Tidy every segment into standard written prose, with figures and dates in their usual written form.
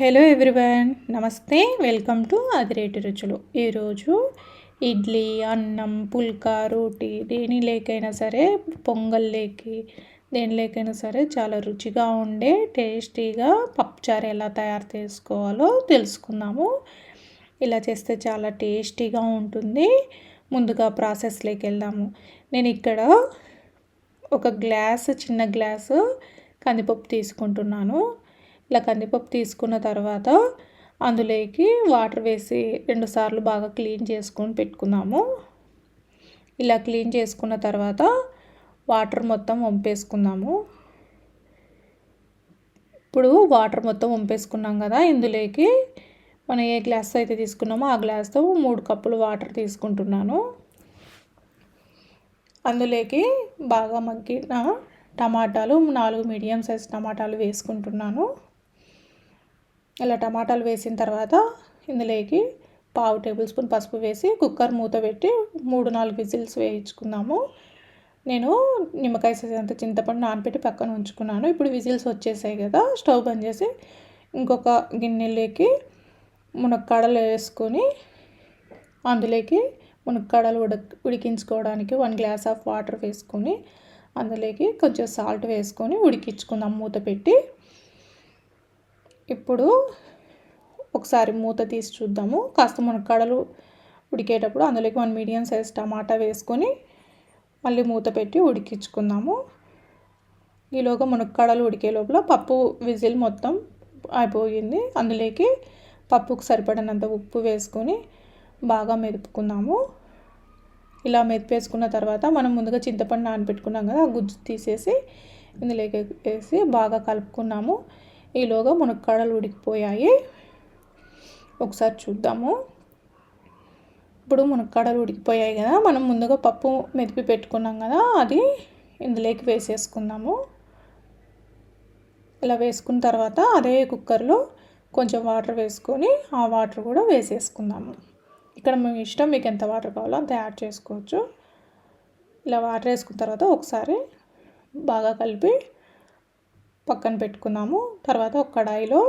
Hello everyone, నమస్తే. Welcome to అదిరేటి రుచులు. ఈరోజు ఇడ్లీ, అన్నం, పుల్కా, రోటీ దేని లేకైనా సరే, పొంగల్ లేకి దేని లేకైనా సరే చాలా రుచిగా ఉండే టేస్టీగా పప్పుచారు ఎలా తయారు చేసుకోవాలో తెలుసుకుందాము. ఇలా చేస్తే చాలా టేస్టీగా ఉంటుంది. ముందుగా ప్రాసెస్లోకి వెళ్దాము. నేను ఇక్కడ ఒక చిన్న గ్లాసు కందిపప్పు తీసుకుంటున్నాను. ఇలా కందిపప్పు తీసుకున్న తర్వాత అందులోకి వాటర్ వేసి 2 సార్లు బాగా క్లీన్ చేసుకొని పెట్టుకుందాము. ఇలా క్లీన్ చేసుకున్న తర్వాత వాటర్ మొత్తం వంపేసుకుందాము. ఇప్పుడు వాటర్ మొత్తం వంపేసుకున్నాం కదా, ఇందులోకి మనం ఏ గ్లాస్ అయితే తీసుకున్నామో ఆ గ్లాస్తో 3 కప్పులు వాటర్ తీసుకుంటున్నాను. అందులోకి బాగా మగ్గిన టమాటాలు 4 మీడియం సైజ్ టమాటాలు వేసుకుంటున్నాను. ఇలా టమాటాలు వేసిన తర్వాత ఇందులోకి 1/2 టేబుల్ స్పూన్ పసుపు వేసి కుక్కర్ మూత పెట్టి 3-4 విజిల్స్ వేయించుకుందాము. నేను నిమ్మకాయ సైజంత చింతపండు నానబెట్టి పక్కన ఉంచుకున్నాను. ఇప్పుడు విజిల్స్ వచ్చేసాయి కదా, స్టవ్ బంద్ చేసి ఇంకొక గిన్నెలోకి మునక్కాడలు వేసుకొని అందులోకి మునక్కాడలు ఉడికించుకోవడానికి 1 గ్లాస్ ఆఫ్ వాటర్ వేసుకొని అందులోకి కొంచెం సాల్ట్ వేసుకొని ఉడికించుకుందాం మూత పెట్టి. ఇప్పుడు ఒకసారి మూత తీసి చూద్దాము. కాస్త మునక్కాడలు ఉడికేటప్పుడు అందులోకి 1 మీడియం సైజ్ టమాటా వేసుకొని మళ్ళీ మూత పెట్టి ఉడికించుకుందాము. ఈలోగా మునక్కాడలు ఉడికే లోపల పప్పు విజిల్ మొత్తం అయిపోయింది. అందులోకి పప్పుకు సరిపడినంత ఉప్పు వేసుకొని బాగా మెదుపుకుందాము. ఇలా మెదిపేసుకున్న తర్వాత మనం ముందుగా చింతపండు నానబెట్టుకున్నాం కదా, ఆ గుజ్జు తీసేసి ఇందులోకి వేసి బాగా కలుపుకున్నాము. ఈలోగా మునక్కాడలు ఉడికిపోయాయి. ఒకసారి చూద్దాము. ఇప్పుడు మునక్కాడలు ఉడికిపోయాయి కదా, మనం ముందుగా పప్పు మెదిపి పెట్టుకున్నాం కదా, అది ఇందులోకి వేసేసుకుందాము. ఇలా వేసుకున్న తర్వాత అదే కుక్కర్లో కొంచెం వాటర్ వేసుకొని ఆ వాటర్ కూడా వేసేసుకుందాము. ఇక్కడ మీ ఇష్టం, మీకు ఎంత వాటర్ కావాలో అంత యాడ్ చేసుకోవచ్చు. ఇలా వాటర్ వేసుకున్న తర్వాత ఒకసారి బాగా కలిపి పక్కన పెట్టుకుందాము. తర్వాత ఒక కడాయిలో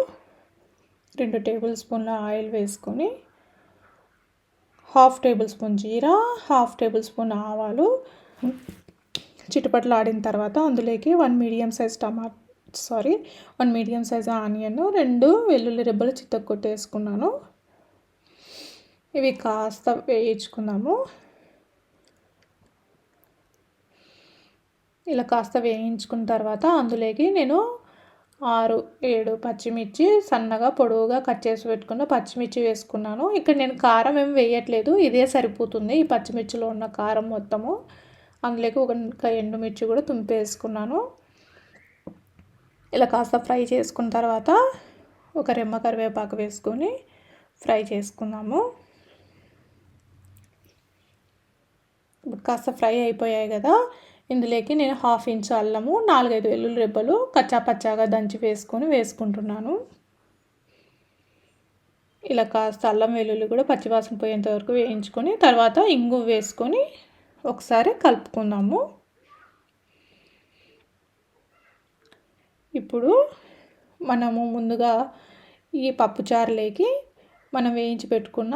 2 టేబుల్ స్పూన్ల ఆయిల్ వేసుకొని 1/2 టేబుల్ స్పూన్ జీరా, 1/2 టేబుల్ స్పూన్ ఆవాలు చిటపట్లు ఆడిన తర్వాత అందులోకి 1 మీడియం సైజ్ ఆనియన్, 2 వెల్లుల్లి రెబ్బలు చితక్కొట్టేసుకున్నాను. ఇవి కాస్త వేయించుకుందాము. ఇలా కాస్త వేయించుకున్న తర్వాత అందులోకి నేను 6-7 పచ్చిమిర్చి సన్నగా పొడవుగా కట్ చేసి పెట్టుకున్న పచ్చిమిర్చి వేసుకున్నాను. ఇక్కడ నేను కారం ఏమి వేయట్లేదు, ఇదే సరిపోతుంది ఈ పచ్చిమిర్చిలో ఉన్న కారం మొత్తము. అందులోకి ఒక ఎండుమిర్చి కూడా తుంపేసుకున్నాను. ఇలా కాస్త ఫ్రై చేసుకున్న తర్వాత ఒక రెమ్మ కరివేపాకు వేసుకొని ఫ్రై చేసుకుందాము. ఇప్పుడు కాస్త ఫ్రై అయిపోయాయి కదా, ఇందులోకి నేను 1/2 ఇంచు అల్లము, 4-5 వెల్లుల్లి రెబ్బలు కచ్చాపచ్చాగా దంచి వేసుకుంటున్నాను. ఇలా కాస్త అల్లం వెల్లుల్లి కూడా పచ్చివాసన పోయేంత వరకు వేయించుకొని తర్వాత ఇంగు వేసుకొని ఒకసారి కలుపుకుందాము. ఇప్పుడు మనము ముందుగా ఈ పప్పుచారులోకి మనం వేయించి పెట్టుకున్న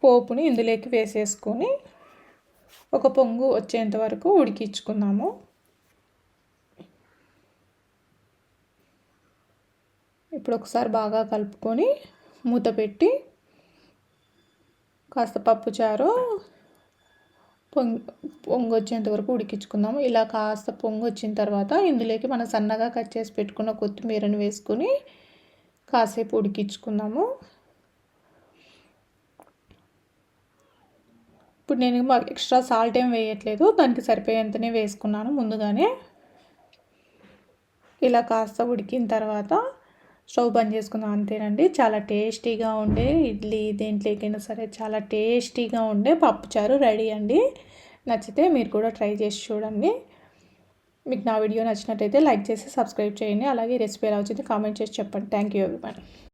పోపుని ఇందులోకి వేసేసుకొని ఒక పొంగు వచ్చేంత వరకు ఉడికించుకుందాము. ఇప్పుడు ఒకసారి బాగా కలుపుకొని మూత పెట్టి కాస్త పప్పుచారు పొంగు వచ్చేంత వరకు ఉడికించుకుందాము. ఇలా కాస్త పొంగు వచ్చిన తర్వాత ఇందులోకి మనం సన్నగా కట్ చేసి పెట్టుకున్న కొత్తిమీరని వేసుకొని కాసేపు ఉడికించుకుందాము. ఇప్పుడు నేను ఎక్స్ట్రా సాల్ట్ ఏం వేయట్లేదు, దానికి సరిపోయేంతనే వేసుకున్నాను ముందుగానే. ఇలా కాస్త ఉడికిన తర్వాత స్టవ్ బంద్ చేసుకుందాం. అంతేనండి, చాలా టేస్టీగా ఉండే ఇడ్లీ దేంట్లోకైనా సరే చాలా టేస్టీగా ఉండే పప్పుచారు రెడీ అండి. నచ్చితే మీరు కూడా ట్రై చేసి చూడండి. మీకు నా వీడియో నచ్చినట్టయితే లైక్ చేసి సబ్స్క్రైబ్ చేయండి. అలాగే రెసిపీ ఎలా వచ్చింది కామెంట్ చేసి చెప్పండి. Thank you everyone.